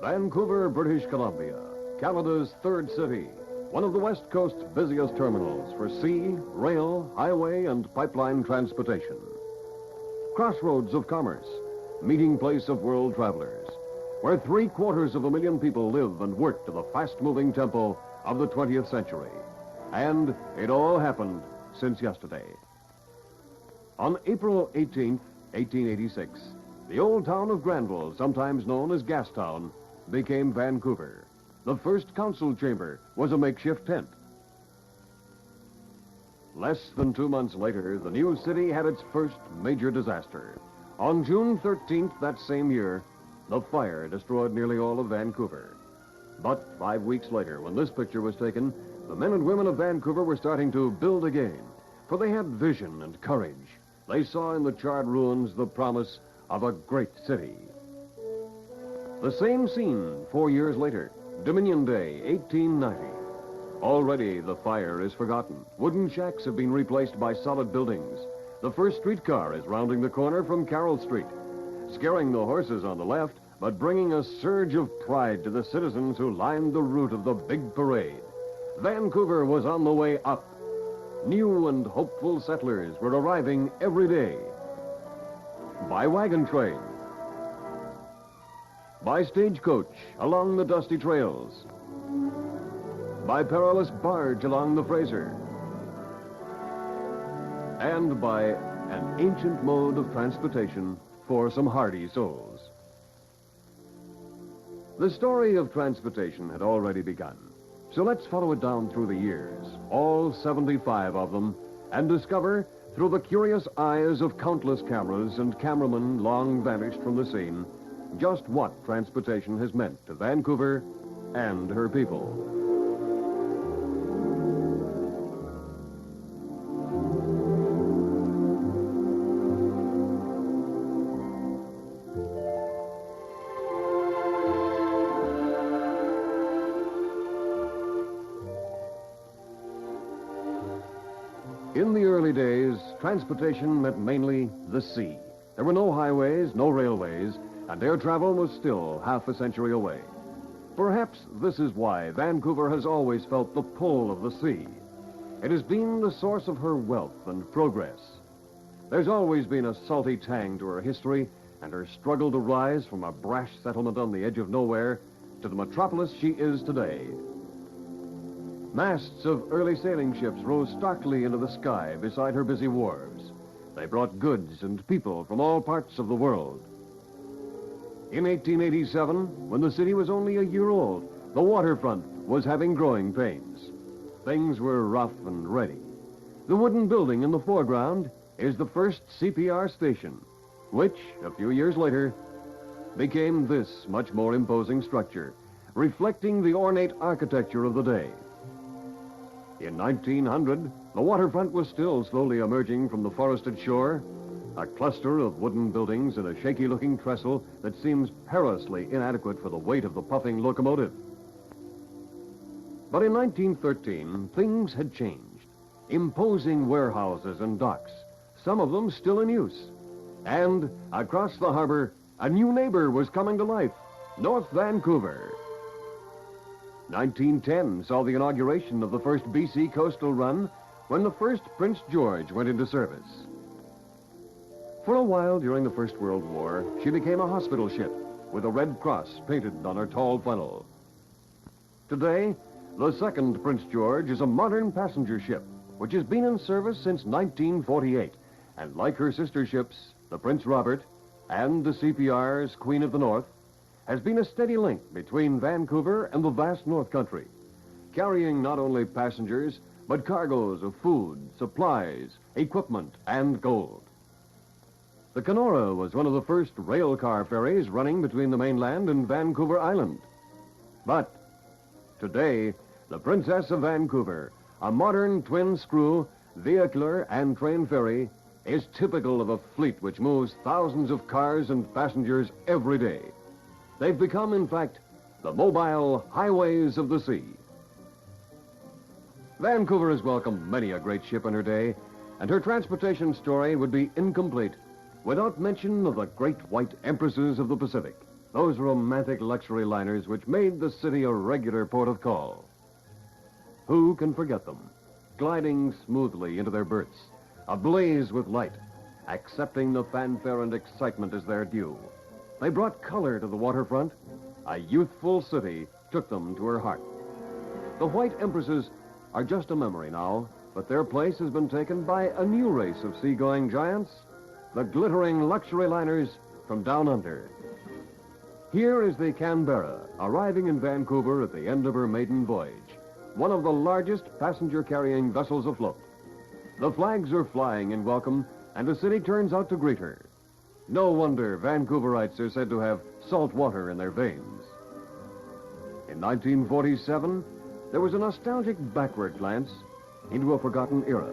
Vancouver, British Columbia, Canada's third city, one of the West Coast's busiest terminals for sea, rail, highway, and pipeline transportation. Crossroads of commerce, meeting place of world travelers, where 750,000 people live and work to the fast-moving tempo of the 20th century. And it all happened since yesterday. On April 18th, 1886, the old town of Granville, sometimes known as Gastown, became Vancouver. The first council chamber was a makeshift tent. Less than 2 months later, the new city had its first major disaster. On June 13th that same year, the fire destroyed nearly all of Vancouver. But 5 weeks later, when this picture was taken, the men and women of Vancouver were starting to build again, for they had vision and courage. They saw in the charred ruins the promise of a great city. The same scene 4 years later, Dominion Day, 1890. Already the fire is forgotten. Wooden shacks have been replaced by solid buildings. The first streetcar is rounding the corner from Carroll Street, scaring the horses on the left, but bringing a surge of pride to the citizens who lined the route of the big parade. Vancouver was on the way up. New and hopeful settlers were arriving every day. By wagon train, by stagecoach along the dusty trails, by perilous barge along the Fraser, and by an ancient mode of transportation for some hardy souls. The story of transportation had already begun, so let's follow it down through the years, all 75 of them, and discover, through the curious eyes of countless cameras and cameramen long vanished from the scene, just what transportation has meant to Vancouver and her people. In the early days, transportation meant mainly the sea. There were no highways, no railways, and air travel was still half a century away. Perhaps this is why Vancouver has always felt the pull of the sea. It has been the source of her wealth and progress. There's always been a salty tang to her history and her struggle to rise from a brash settlement on the edge of nowhere to the metropolis she is today. Masts of early sailing ships rose starkly into the sky beside her busy wharves. They brought goods and people from all parts of the world. In 1887, when the city was only a year old, the waterfront was having growing pains. Things were rough and ready. The wooden building in the foreground is the first CPR station, which, a few years later, became this much more imposing structure, reflecting the ornate architecture of the day. In 1900, the waterfront was still slowly emerging from the forested shore, a cluster of wooden buildings and a shaky-looking trestle that seems perilously inadequate for the weight of the puffing locomotive. But in 1913, things had changed. Imposing warehouses and docks, some of them still in use. And across the harbor, a new neighbor was coming to life, North Vancouver. 1910 saw the inauguration of the first BC coastal run when the first Prince George went into service. For a while during the First World War, she became a hospital ship with a red cross painted on her tall funnel. Today, the second Prince George is a modern passenger ship, which has been in service since 1948, and like her sister ships, the Prince Robert and the CPR's Queen of the North, has been a steady link between Vancouver and the vast North Country, carrying not only passengers, but cargoes of food, supplies, equipment, and gold. The Kenora was one of the first rail car ferries running between the mainland and Vancouver Island. But today, the Princess of Vancouver, a modern twin-screw, vehicular, and train ferry, is typical of a fleet which moves thousands of cars and passengers every day. They've become, in fact, the mobile highways of the sea. Vancouver has welcomed many a great ship in her day, and her transportation story would be incomplete without mention of the great white empresses of the Pacific, those romantic luxury liners which made the city a regular port of call. Who can forget them, gliding smoothly into their berths, ablaze with light, accepting the fanfare and excitement as their due? They brought color to the waterfront. A youthful city took them to her heart. The white empresses are just a memory now, but their place has been taken by a new race of seagoing giants, the glittering luxury liners from down under. Here is the Canberra, arriving in Vancouver at the end of her maiden voyage, one of the largest passenger-carrying vessels afloat. The flags are flying in welcome, and the city turns out to greet her. No wonder Vancouverites are said to have salt water in their veins. In 1947, there was a nostalgic backward glance into a forgotten era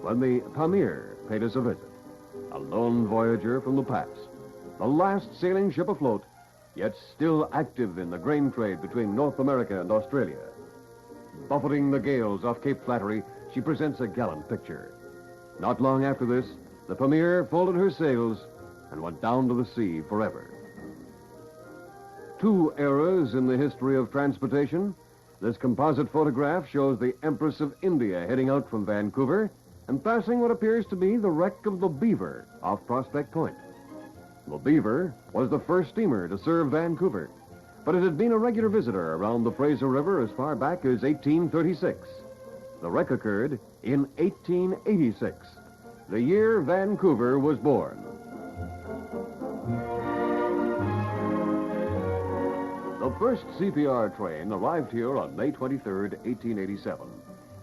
when the Pamir paid us a visit. A lone voyager from the past, the last sailing ship afloat, yet still active in the grain trade between North America and Australia. Buffeting the gales off Cape Flattery, she presents a gallant picture. Not long after this, the Pamir folded her sails and went down to the sea forever. Two eras in the history of transportation. This composite photograph shows the Empress of India heading out from Vancouver and passing what appears to be the wreck of the Beaver off Prospect Point. The Beaver was the first steamer to serve Vancouver, but it had been a regular visitor around the Fraser River as far back as 1836. The wreck occurred in 1886, the year Vancouver was born. The first CPR train arrived here on May 23, 1887,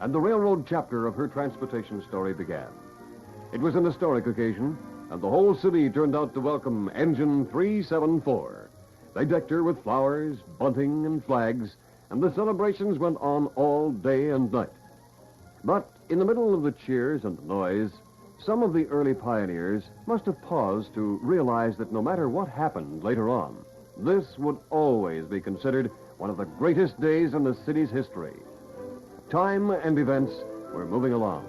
and the railroad chapter of her transportation story began. It was an historic occasion, and the whole city turned out to welcome Engine 374. They decked her with flowers, bunting, and flags, and the celebrations went on all day and night. But in the middle of the cheers and the noise, some of the early pioneers must have paused to realize that no matter what happened later on, this would always be considered one of the greatest days in the city's history. Time and events were moving along.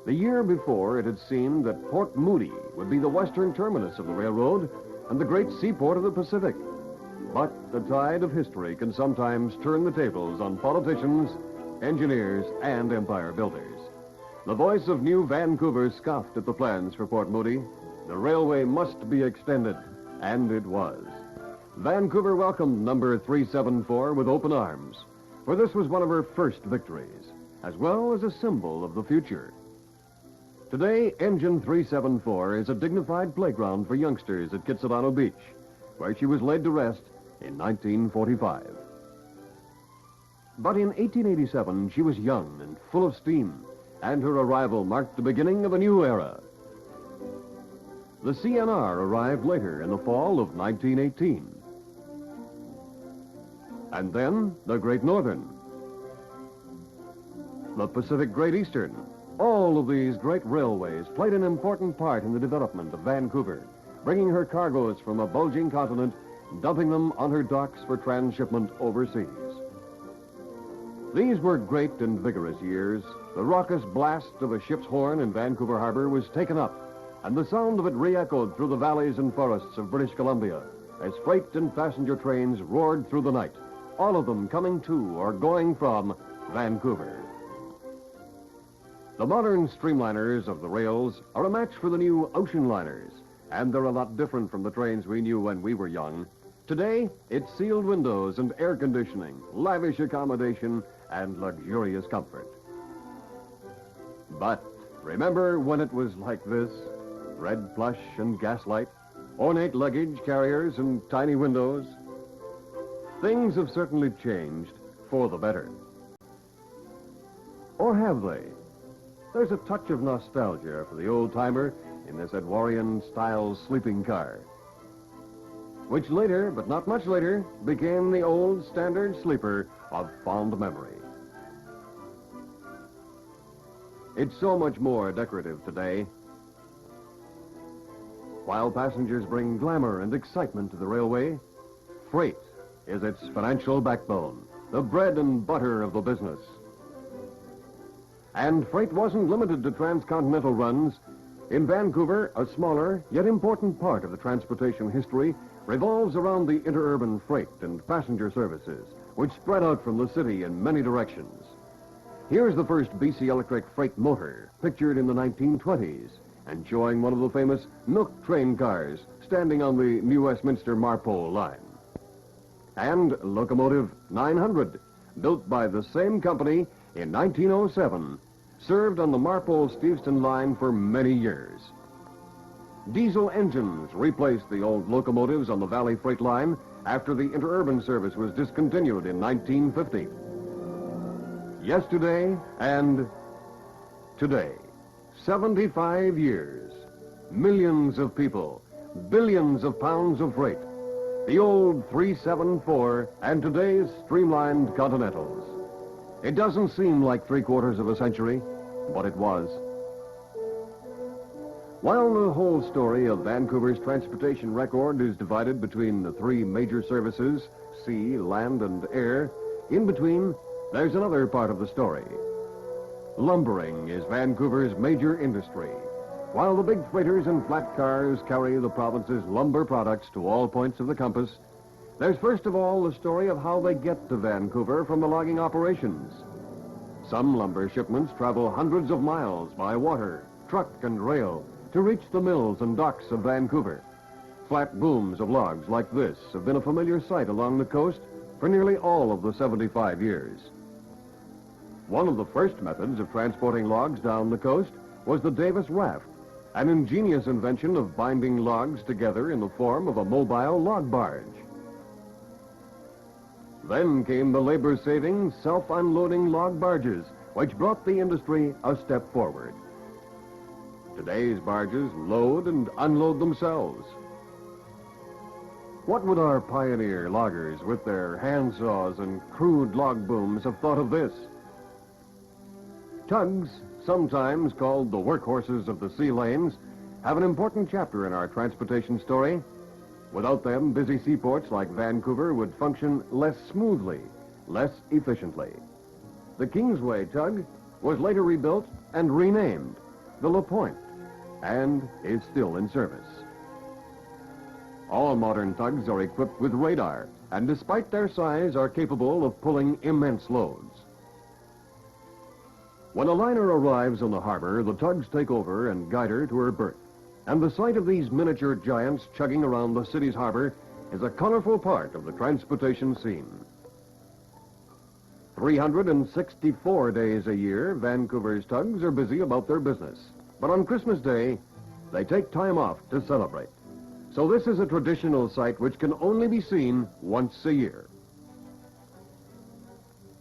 The year before, it had seemed that Port Moody would be the western terminus of the railroad and the great seaport of the Pacific. But the tide of history can sometimes turn the tables on politicians, engineers, and empire builders. The voice of New Vancouver scoffed at the plans for Port Moody. The railway must be extended. And it was. Vancouver welcomed number 374 with open arms, for this was one of her first victories, as well as a symbol of the future. Today, Engine 374 is a dignified playground for youngsters at Kitsilano Beach, where she was laid to rest in 1945. But in 1887, she was young and full of steam, and her arrival marked the beginning of a new era. The CNR arrived later in the fall of 1918. And then the Great Northern, the Pacific Great Eastern. All of these great railways played an important part in the development of Vancouver, bringing her cargoes from a bulging continent, dumping them on her docks for transshipment overseas. These were great and vigorous years. The raucous blast of a ship's horn in Vancouver Harbor was taken up, and the sound of it re-echoed through the valleys and forests of British Columbia as freight and passenger trains roared through the night, all of them coming to or going from Vancouver. The modern streamliners of the rails are a match for the new ocean liners, and they're a lot different from the trains we knew when we were young. Today, it's sealed windows and air conditioning, lavish accommodation, and luxurious comfort. But remember when it was like this? Red plush and gaslight, ornate luggage carriers and tiny windows. Things have certainly changed for the better. Or have they? There's a touch of nostalgia for the old-timer in this Edwardian-style sleeping car, which later, but not much later, became the old standard sleeper of fond memory. It's so much more decorative today. While passengers bring glamour and excitement to the railway, freight is its financial backbone. the bread and butter of the business. And freight wasn't limited to transcontinental runs. In Vancouver, a smaller yet important part of the transportation history revolves around the interurban freight and passenger services, which spread out from the city in many directions. Here's the first BC electric freight motor, pictured in the 1920s, and showing one of the famous milk train cars standing on the New Westminster Marpole line. And locomotive 900, built by the same company in 1907, served on the Marpole-Steepston line for many years. Diesel engines replaced the old locomotives on the Valley Freight Line after the interurban service was discontinued in 1950. Yesterday and today, 75 years, millions of people, billions of pounds of freight, the old 374 and today's streamlined Continentals. It doesn't seem like 3/4 of a century, but it was. While the whole story of Vancouver's transportation record is divided between the three major services, sea, land, and air, in between, there's another part of the story. Lumbering is Vancouver's major industry. While the big freighters and flat cars carry the province's lumber products to all points of the compass, there's first of all the story of how they get to Vancouver from the logging operations. Some lumber shipments travel hundreds of miles by water, truck, and rail to reach the mills and docks of Vancouver. Flat booms of logs like this have been a familiar sight along the coast for nearly all of the 75 years. One of the first methods of transporting logs down the coast was the Davis Raft, an ingenious invention of binding logs together in the form of a mobile log barge. Then came the labor-saving, self-unloading log barges, which brought the industry a step forward. Today's barges load and unload themselves. What would our pioneer loggers with their hand saws and crude log booms have thought of this? Tugs, sometimes called the workhorses of the sea lanes, have an important chapter in our transportation story. Without them, busy seaports like Vancouver would function less smoothly, less efficiently. The Kingsway Tug was later rebuilt and renamed the La Pointe, and is still in service. All modern tugs are equipped with radar, and despite their size, are capable of pulling immense loads. When a liner arrives in the harbor, the tugs take over and guide her to her berth. And the sight of these miniature giants chugging around the city's harbor is a colorful part of the transportation scene. 364 days a year, Vancouver's tugs are busy about their business. But on Christmas Day, they take time off to celebrate. So this is a traditional sight which can only be seen once a year.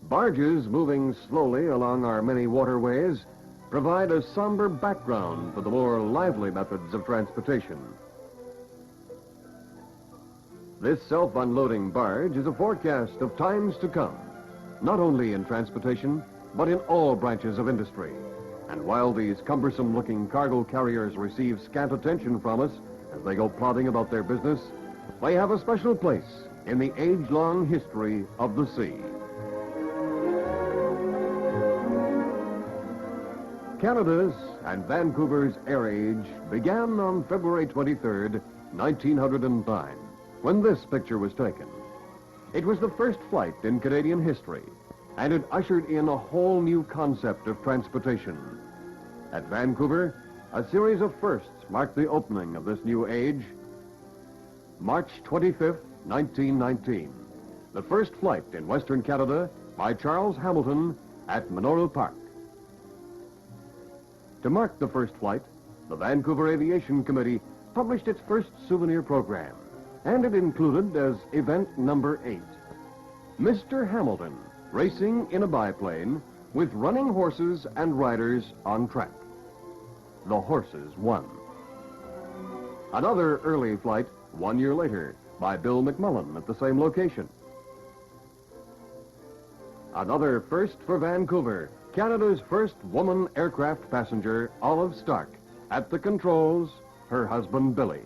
Barges moving slowly along our many waterways provide a somber background for the more lively methods of transportation. This self-unloading barge is a forecast of times to come, not only in transportation, but in all branches of industry. And while these cumbersome-looking cargo carriers receive scant attention from us as they go plodding about their business, they have a special place in the age-long history of the sea. Canada's and Vancouver's air age began on February 23rd, 1909, when this picture was taken. It was the first flight in Canadian history, and it ushered in a whole new concept of transportation. At Vancouver, a series of firsts marked the opening of this new age. March 25th, 1919, the first flight in Western Canada by Charles Hamilton at Memorial Park. To mark the first flight, the Vancouver Aviation Committee published its first souvenir program, and it included as event number 8, Mr. Hamilton racing in a biplane with running horses and riders on track. The horses won. Another early flight 1 year later by Bill McMullen at the same location. Another first for Vancouver, Canada's first woman aircraft passenger, Olive Stark, at the controls, her husband Billy.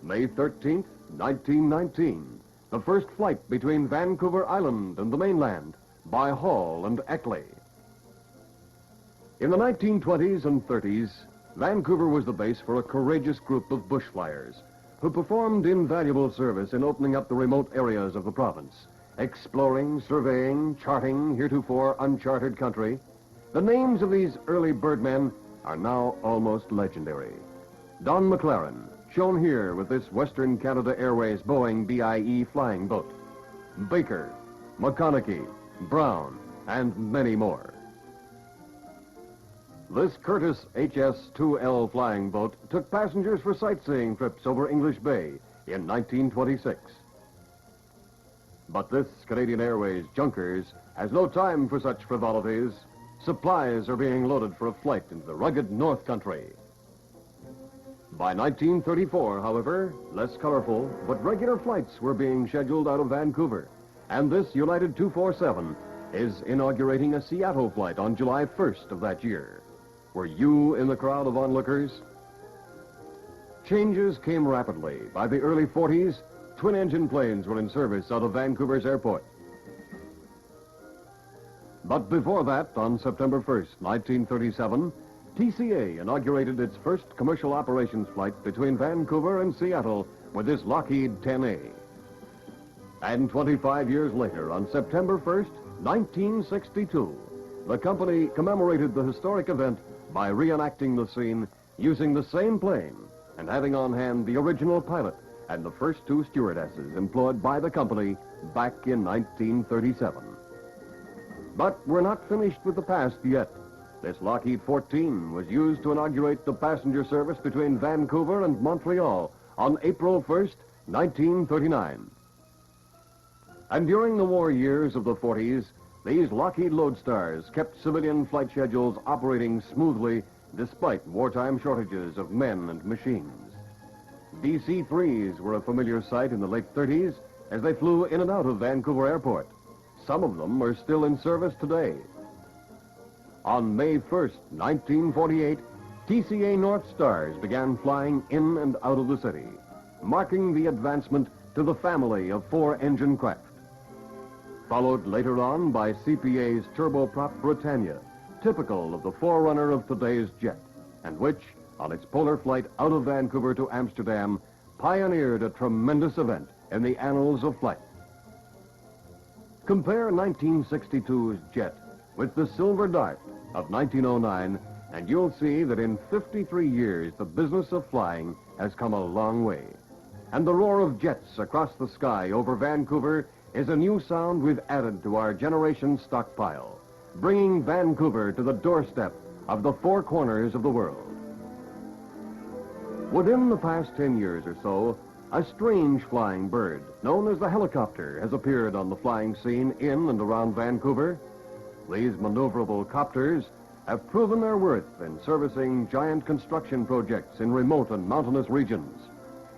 May 13th, 1919, the first flight between Vancouver Island and the mainland by Hall and Eckley. In the 1920s and 30s, Vancouver was the base for a courageous group of bush flyers who performed invaluable service in opening up the remote areas of the province, exploring, surveying, charting heretofore uncharted country. The names of these early birdmen are now almost legendary. Don McLaren, shown here with this Western Canada Airways Boeing BIE flying boat. Baker, McConaughey, Brown, and many more. This Curtis HS-2L flying boat took passengers for sightseeing trips over English Bay in 1926. But this Canadian Airways Junkers has no time for such frivolities. Supplies are being loaded for a flight into the rugged North Country. By 1934, however, less colorful, but regular flights were being scheduled out of Vancouver. And this United 247 is inaugurating a Seattle flight on July 1st of that year. Were you in the crowd of onlookers? Changes came rapidly. By the early 40s, twin-engine planes were in service out of Vancouver's airport. But before that, on September 1st, 1937, TCA inaugurated its first commercial operations flight between Vancouver and Seattle with this Lockheed 10A. And 25 years later, on September 1st, 1962, the company commemorated the historic event by reenacting the scene using the same plane and having on hand the original pilot and the first two stewardesses employed by the company back in 1937. But we're not finished with the past yet. This Lockheed 14 was used to inaugurate the passenger service between Vancouver and Montreal on April 1st, 1939. And during the war years of the 40s, these Lockheed Lodestars kept civilian flight schedules operating smoothly despite wartime shortages of men and machines. DC-3s were a familiar sight in the late 30s as they flew in and out of Vancouver Airport. Some of them are still in service today. On May 1st, 1948, TCA North Stars began flying in and out of the city, marking the advancement to the family of four-engine craft. Followed later on by CPA's turboprop Britannia, typical of the forerunner of today's jet, and which, on its polar flight out of Vancouver to Amsterdam, pioneered a tremendous event in the annals of flight. Compare 1962's jet with the Silver Dart of 1909, and you'll see that in 53 years, the business of flying has come a long way. And the roar of jets across the sky over Vancouver is a new sound we've added to our generation stockpile, bringing Vancouver to the doorstep of the four corners of the world. Within the past 10 years or so, a strange flying bird known as the helicopter has appeared on the flying scene in and around Vancouver. These maneuverable copters have proven their worth in servicing giant construction projects in remote and mountainous regions.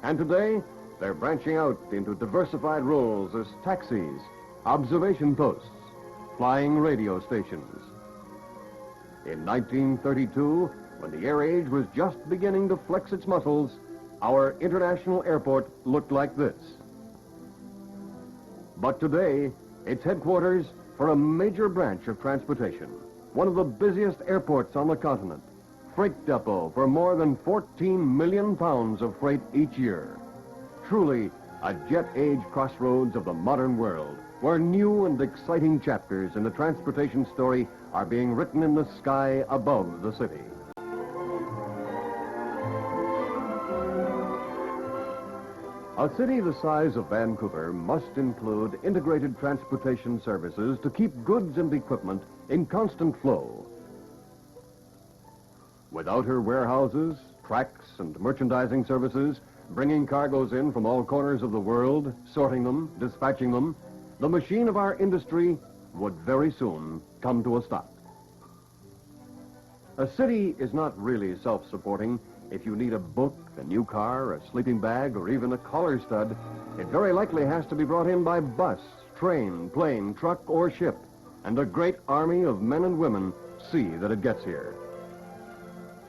And today, they're branching out into diversified roles as taxis, observation posts, flying radio stations. In 1932, when the air age was just beginning to flex its muscles, our international airport looked like this. But today, it's headquarters for a major branch of transportation, one of the busiest airports on the continent, freight depot for more than 14 million pounds of freight each year. Truly, a jet-age crossroads of the modern world, where new and exciting chapters in the transportation story are being written in the sky above the city. A city the size of Vancouver must include integrated transportation services to keep goods and equipment in constant flow. Without her warehouses, tracks, and merchandising services, bringing cargoes in from all corners of the world, sorting them, dispatching them, the machine of our industry would very soon come to a stop. A city is not really self-supporting. If you need a book, a new car, a sleeping bag, or even a collar stud, it very likely has to be brought in by bus, train, plane, truck, or ship, and a great army of men and women see that it gets here.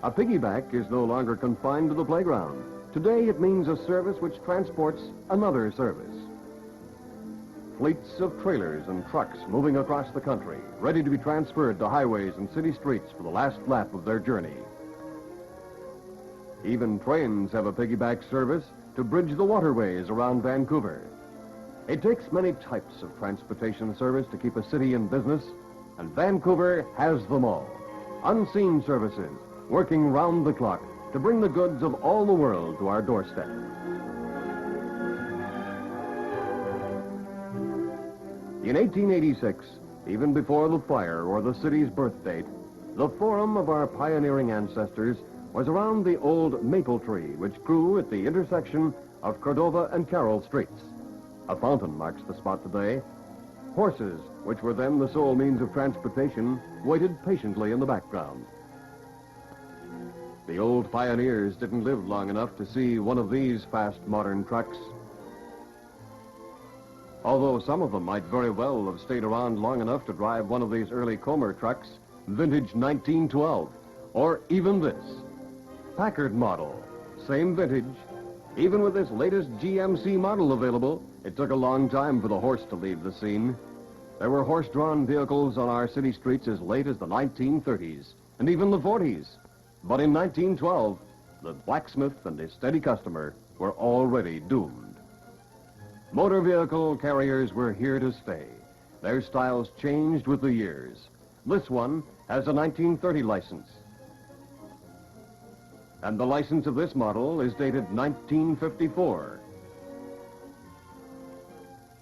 A piggyback is no longer confined to the playground. Today, it means a service which transports another service. Fleets of trailers and trucks moving across the country, ready to be transferred to highways and city streets for the last lap of their journey. Even trains have a piggyback service to bridge the waterways around Vancouver. It takes many types of transportation service to keep a city in business, and Vancouver has them all. Unseen services, working round the clock to bring the goods of all the world to our doorstep. In 1886, even before the fire or the city's birth date, the forum of our pioneering ancestors was around the old maple tree which grew at the intersection of Cordova and Carroll Streets. A fountain marks the spot today. Horses, which were then the sole means of transportation, waited patiently in the background. The old pioneers didn't live long enough to see one of these fast modern trucks. Although some of them might very well have stayed around long enough to drive one of these early Comer trucks, vintage 1912, or even this. Packard model, same vintage. Even with this latest GMC model available, it took a long time for the horse to leave the scene. There were horse-drawn vehicles on our city streets as late as the 1930s, and even the 40s. But in 1912, the blacksmith and his steady customer were already doomed. Motor vehicle carriers were here to stay. Their styles changed with the years. This one has a 1930 license. And the license of this model is dated 1954.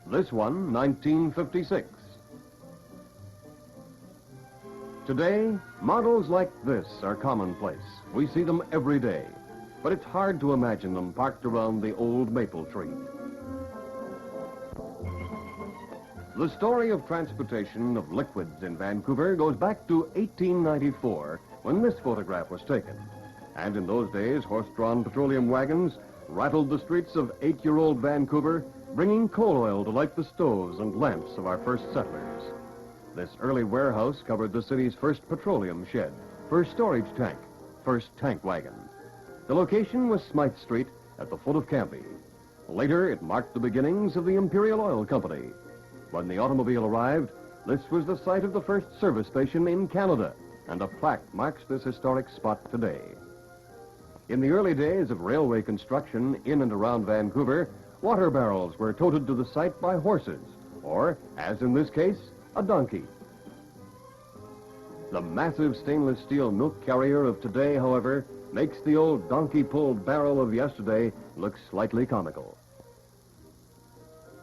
This one, 1956. Today, models like this are commonplace. We see them every day. But it's hard to imagine them parked around the old maple tree. The story of transportation of liquids in Vancouver goes back to 1894, when this photograph was taken. And in those days, horse-drawn petroleum wagons rattled the streets of 8-year-old Vancouver, bringing coal oil to light the stoves and lamps of our first settlers. This early warehouse covered the city's first petroleum shed, first storage tank, first tank wagon. The location was Smythe Street at the foot of Cambie. Later, it marked the beginnings of the Imperial Oil Company. When the automobile arrived, this was the site of the first service station in Canada, and a plaque marks this historic spot today. In the early days of railway construction in and around Vancouver, water barrels were toted to the site by horses, or, as in this case, a donkey. The massive stainless steel milk carrier of today, however, makes the old donkey-pulled barrel of yesterday look slightly comical.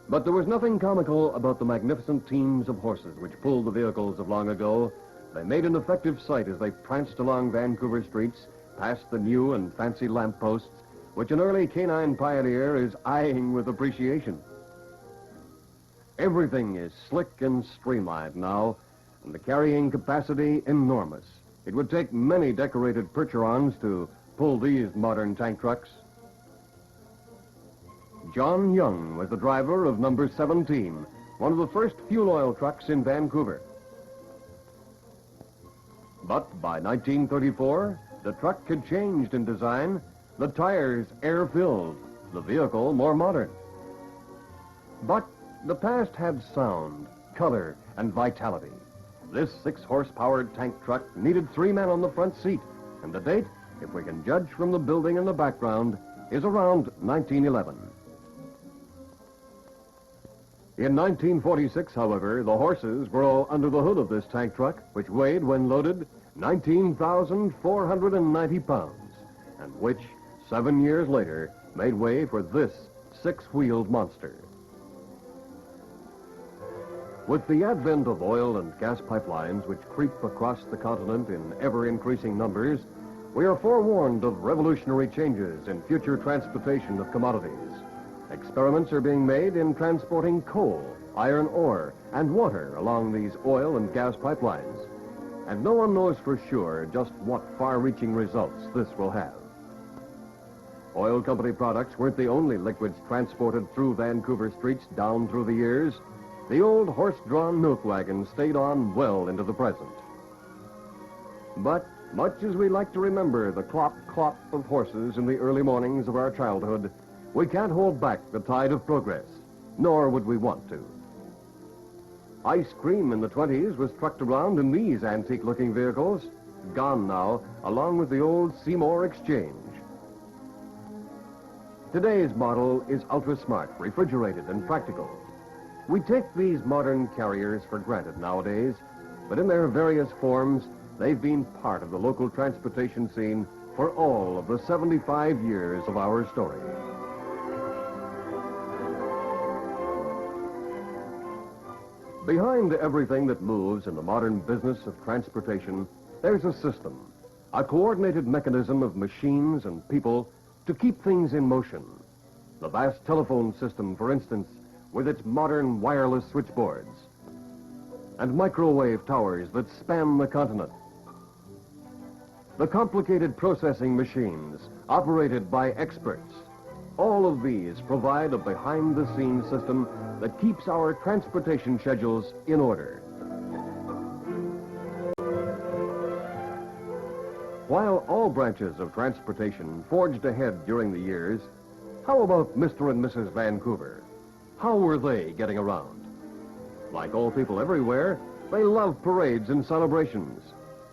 But there was nothing comical about the magnificent teams of horses which pulled the vehicles of long ago. They made an effective sight as they pranced along Vancouver streets, past the new and fancy lampposts, which an early canine pioneer is eyeing with appreciation. Everything is slick and streamlined now, and the carrying capacity enormous. It would take many decorated Percherons to pull these modern tank trucks. John Young was the driver of number 17, one of the first fuel oil trucks in Vancouver. But by 1934, the truck had changed in design, the tires air-filled, the vehicle more modern. But the past had sound, color, and vitality. This 6-horse-powered tank truck needed 3 men on the front seat, and the date, if we can judge from the building in the background, is around 1911. In 1946, however, the horses were all under the hood of this tank truck, which weighed, when loaded, 19,490 pounds, and which, 7 years later, made way for this 6-wheeled monster. With the advent of oil and gas pipelines which creep across the continent in ever-increasing numbers, we are forewarned of revolutionary changes in future transportation of commodities. Experiments are being made in transporting coal, iron ore, and water along these oil and gas pipelines. And no one knows for sure just what far-reaching results this will have. Oil company products weren't the only liquids transported through Vancouver streets down through the years. The old horse-drawn milk wagon stayed on well into the present. But much as we like to remember the clop-clop of horses in the early mornings of our childhood, we can't hold back the tide of progress, nor would we want to. Ice cream in the 20s was trucked around in these antique-looking vehicles, gone now, along with the old Seymour Exchange. Today's model is ultra-smart, refrigerated, and practical. We take these modern carriers for granted nowadays, but in their various forms, they've been part of the local transportation scene for all of the 75 years of our story. Behind everything that moves in the modern business of transportation, there's a system, a coordinated mechanism of machines and people to keep things in motion. The vast telephone system, for instance, with its modern wireless switchboards and microwave towers that span the continent. The complicated processing machines operated by experts. All of these provide a behind-the-scenes system that keeps our transportation schedules in order. While all branches of transportation forged ahead during the years, how about Mr. and Mrs. Vancouver? How were they getting around? Like all people everywhere, they love parades and celebrations.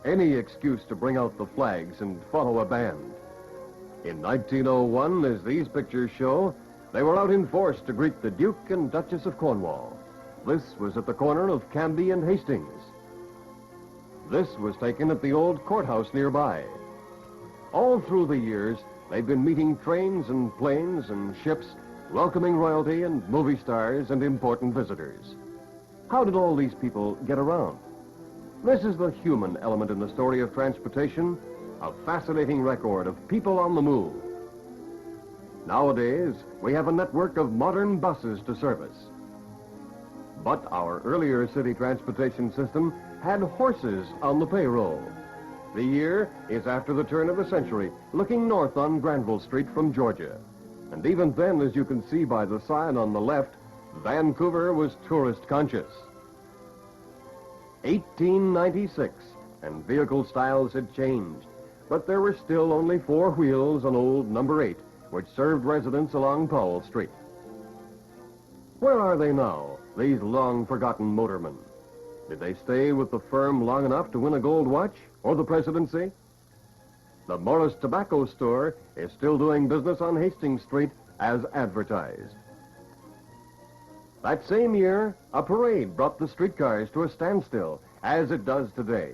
Any excuse to bring out the flags and follow a band. In 1901, as these pictures show, they were out in force to greet the Duke and Duchess of Cornwall. This was at the corner of Cambie and Hastings. This was taken at the old courthouse nearby. All through the years, they've been meeting trains and planes and ships, welcoming royalty and movie stars and important visitors. How did all these people get around? This is the human element in the story of transportation, a fascinating record of people on the move. Nowadays, we have a network of modern buses to service. But our earlier city transportation system had horses on the payroll. The year is after the turn of the century, looking north on Granville Street from Georgia. And even then, as you can see by the sign on the left, Vancouver was tourist conscious. 1896, and vehicle styles had changed, but there were still only 4 wheels on old number 8, which served residents along Powell Street. Where are they now, these long-forgotten motormen? Did they stay with the firm long enough to win a gold watch or the presidency? The Morris Tobacco Store is still doing business on Hastings Street as advertised. That same year, a parade brought the streetcars to a standstill, as it does today.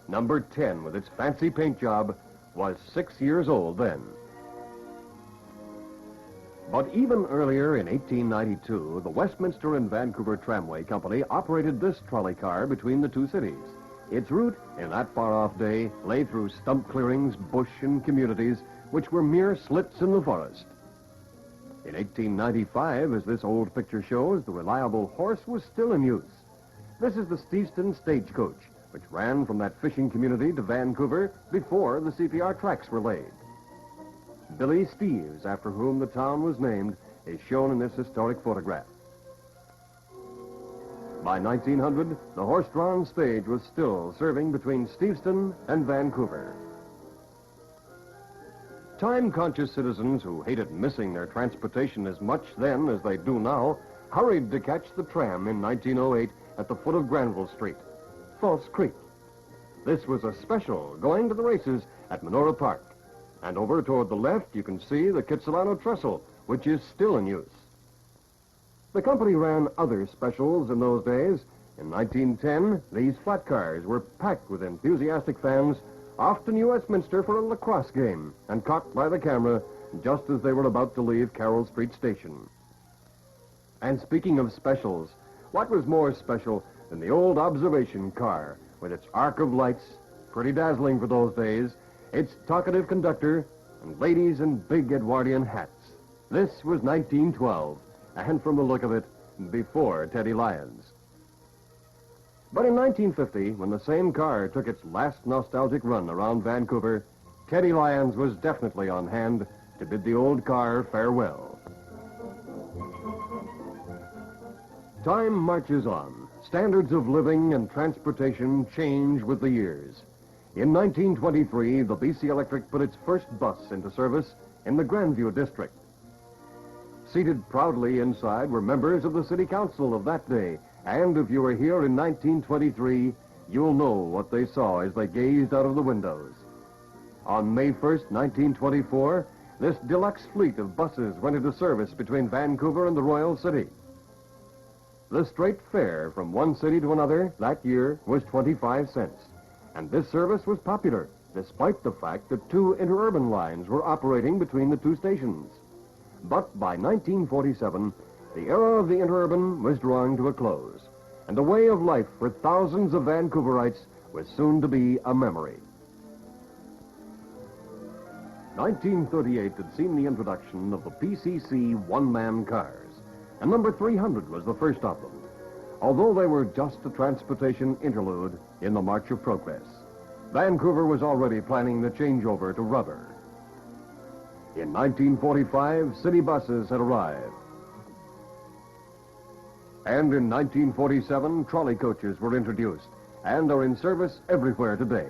Number 10, with its fancy paint job, was 6 years old then. But even earlier in 1892, the Westminster and Vancouver Tramway Company operated this trolley car between the two cities. Its route, in that far-off day, lay through stump clearings, bush, and communities which were mere slits in the forest. In 1895, as this old picture shows, the reliable horse was still in use. This is the Steepston Stagecoach, which ran from that fishing community to Vancouver before the CPR tracks were laid. Billy Steeves, after whom the town was named, is shown in this historic photograph. By 1900, the horse-drawn stage was still serving between Steepston and Vancouver. Time-conscious citizens who hated missing their transportation as much then as they do now hurried to catch the tram in 1908 at the foot of Granville Street, False Creek. This was a special going to the races at Menora Park. And over toward the left, you can see the Kitsilano Trestle, which is still in use. The company ran other specials in those days. In 1910, these flat cars were packed with enthusiastic fans off to New Westminster for a lacrosse game and caught by the camera just as they were about to leave Carroll Street Station. And speaking of specials, what was more special than the old observation car with its arc of lights, pretty dazzling for those days, its talkative conductor, and ladies in big Edwardian hats? This was 1912, and from the look of it, before Teddy Lyons. But in 1950, when the same car took its last nostalgic run around Vancouver, Teddy Lyons was definitely on hand to bid the old car farewell. Time marches on. Standards of living and transportation change with the years. In 1923, the BC Electric put its first bus into service in the Grandview district. Seated proudly inside were members of the city council of that day And if you were here in 1923, you'll know what they saw as they gazed out of the windows. On May 1st, 1924, this deluxe fleet of buses went into service between Vancouver and the Royal City. The straight fare from one city to another that year was 25 cents, and this service was popular, despite the fact that two interurban lines were operating between the two stations. But by 1947, the era of the interurban was drawing to a close, and the way of life for thousands of Vancouverites was soon to be a memory. 1938 had seen the introduction of the PCC one-man cars, and number 300 was the first of them, although they were just a transportation interlude in the march of progress. Vancouver was already planning the changeover to rubber. In 1945, city buses had arrived. And in 1947, trolley coaches were introduced and are in service everywhere today.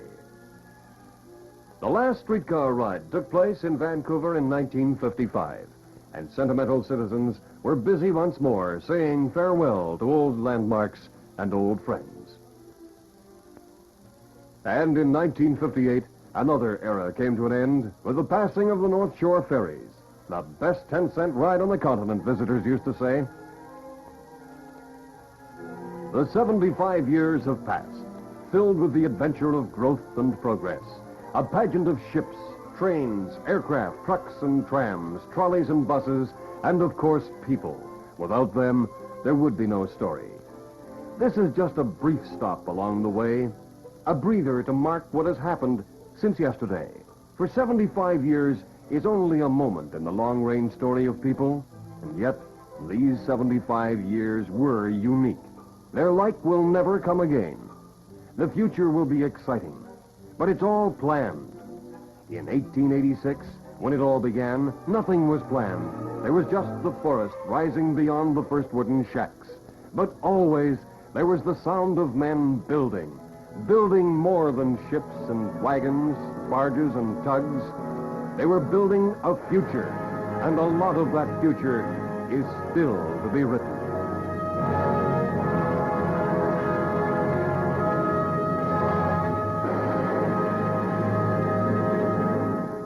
The last streetcar ride took place in Vancouver in 1955, and sentimental citizens were busy once more saying farewell to old landmarks and old friends. And in 1958, another era came to an end with the passing of the North Shore ferries, the best 10-cent ride on the continent, visitors used to say. The 75 years have passed, filled with the adventure of growth and progress, a pageant of ships, trains, aircraft, trucks and trams, trolleys and buses, and of course people. Without them, there would be no story. This is just a brief stop along the way, a breather to mark what has happened since yesterday. For 75 years is only a moment in the long-range story of people, and yet these 75 years were unique. Their like will never come again. The future will be exciting, but it's all planned. In 1886, when it all began, nothing was planned. There was just the forest rising beyond the first wooden shacks. But always there was the sound of men building more than ships and wagons, barges and tugs. They were building a future, and a lot of that future is still to be written.